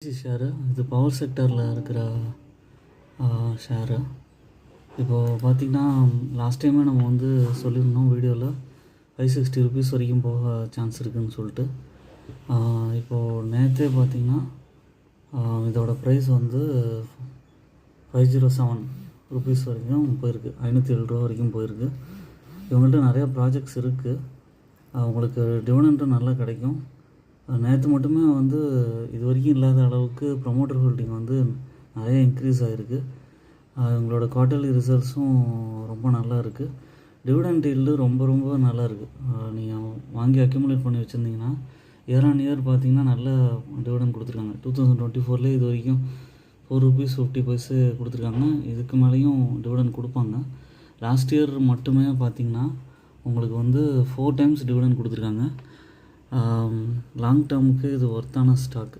NTPC share. இது power செக்டரில் இருக்கிற share. இப்போது பார்த்திங்கன்னா லாஸ்ட் டைமே நம்ம வந்து சொல்லியிருந்தோம் வீடியோவில் ₹560 வரைக்கும் போக சான்ஸ் இருக்குதுன்னு சொல்லிட்டு. இப்போது நேற்றே பார்த்திங்கன்னா இதோட ப்ரைஸ் வந்து ₹507 வரைக்கும் போயிருக்கு. ₹507 வரைக்கும் போயிருக்கு. இவங்கள்ட்ட நிறையா ப்ராஜெக்ட்ஸ் இருக்குது. உங்களுக்கு டிவிடெண்டும் நல்லா கிடைக்கும். நேற்று மட்டுமே வந்து இது வரைக்கும் இல்லாத அளவுக்கு ப்ரொமோட்டர் ஹோல்டிங் வந்து நிறைய இன்க்ரீஸ் ஆகிருக்கு. இவங்களோட குவார்ட்டர்லி ரிசல்ட்ஸும் ரொம்ப நல்லா இருக்குது. டிவிடெண்ட் ஈல்டு ரொம்ப ரொம்ப நல்லா இருக்குது. நீங்கள் வாங்கி அக்யூமுலேட் பண்ணி வச்சுருந்தீங்கன்னா இயர் ஆன் இயர் பார்த்தீங்கன்னா நல்ல டிவிடெண்ட் கொடுத்துருக்காங்க. 2024 இது வரைக்கும் ₹4.50 கொடுத்துருக்காங்க. இதுக்கு மேலேயும் டிவிடெண்ட் கொடுப்பாங்க. லாஸ்ட் இயர் மட்டுமே பார்த்திங்கன்னா உங்களுக்கு வந்து 4 டைம்ஸ் டிவிடெண்ட் கொடுத்துருக்காங்க. லாங் டேர்முக்கு இது ஒர்த்தான ஸ்டாக்.